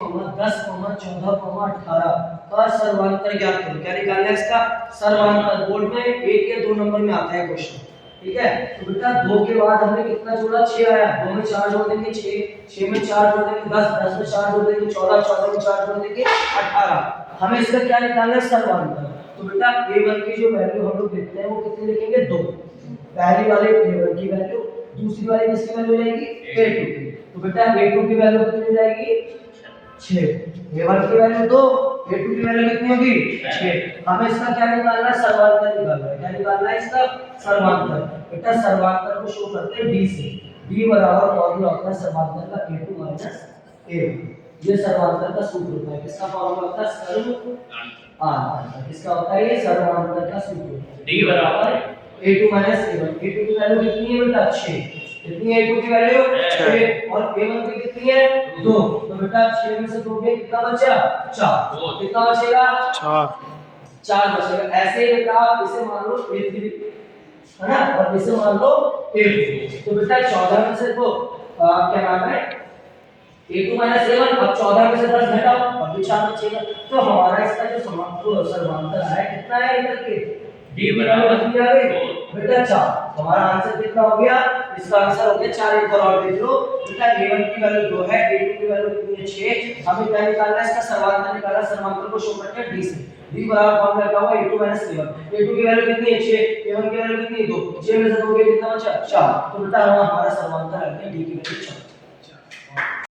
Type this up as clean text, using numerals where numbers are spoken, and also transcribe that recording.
10, 14, 18 का सर्वांतर ज्ञात करो। क्या निकालना है इसका सर्वांतर? बोर्ड में 1 या 2 नंबर में आता है क्वेश्चन। ठीक है, तो बेटा 2 के बाद हमने कितना जोड़ा? 6 आया। 2 में 4 जोड़ देंगे 6, 6 में 4 जोड़ देंगे 10, 10 में 4 जोड़ देंगे 14, 14 में 4 जोड़ देंगे 18। हमें इसका क्या निकालना है? सर्वांतर। तो बेटा a1 की जो वैल्यू हम लोग लिखते हैं वो कितनी लिखेंगे? 2। पहली वाले a1 की वैल्यू, दूसरी वाली किसकी वैल्यू जाएगी? a2 की। तो बेटा a2 की वैल्यू कितनी जाएगी? 6। a1 की वैल्यू 2, a2 की वैल्यू कितनी होगी? 6। हमें इसका क्या निकालना है? सर्वांतर निकालना है। क्या निकालना है इसका? सर्वांतर। बेटा सर्वांतर को शो करते हैं d से। d बराबर फॉर्मूला होता है सर्वांतर का a2 a1। ये सर्वांतर का सूत्र होता है। किसका फॉर्मूला होता है? सर्वांतर। किसका होता है? ये सर्वांतर का सूत्र। d बराबर a2 a1। a2 की वैल्यू कितनी है बेटा? 6। कितनी है a2 की वैल्यू? 6। और a1 की कितनी है? 2। तो बेटा 6 में से 2 गए, कितना बचा? 4। कितना बचेगा? 4 बचेगा। ऐसे ही बेटा आप इसे मान लो a3 है ना, और इसे मान लो a4। तो बेटा 14 में से तो क्या नाम है? a2 a1। अब 14 में से 10 घटाओ, अब भी 4 बचेगा। तो हमारा इसका जो सर्वांतर आया कितना है? इधर के d बराबर कितनी आ गई बेटा? 4। हमारा आंसर कितना हो गया? इसका आंसर हो गया 4। एक बार और देख लो बेटा, a1 की वैल्यू 2 है, a2 की वैल्यू कितनी है? 6। हमें क्या निकालना है? इसका सर्वांतर निकालना। सर्वांतर को शो करते हैं d से। d बराबर फॉर्मूला क्या हुआ? a2 a1। a2 की वैल्यू कितनी है? 6। a1 की वैल्यू कितनी है? 2। 6 में से 2 गए, कितना बचा? 4। तो बेटा हमारा सर्वांतर आ गया d की वैल्यू 4।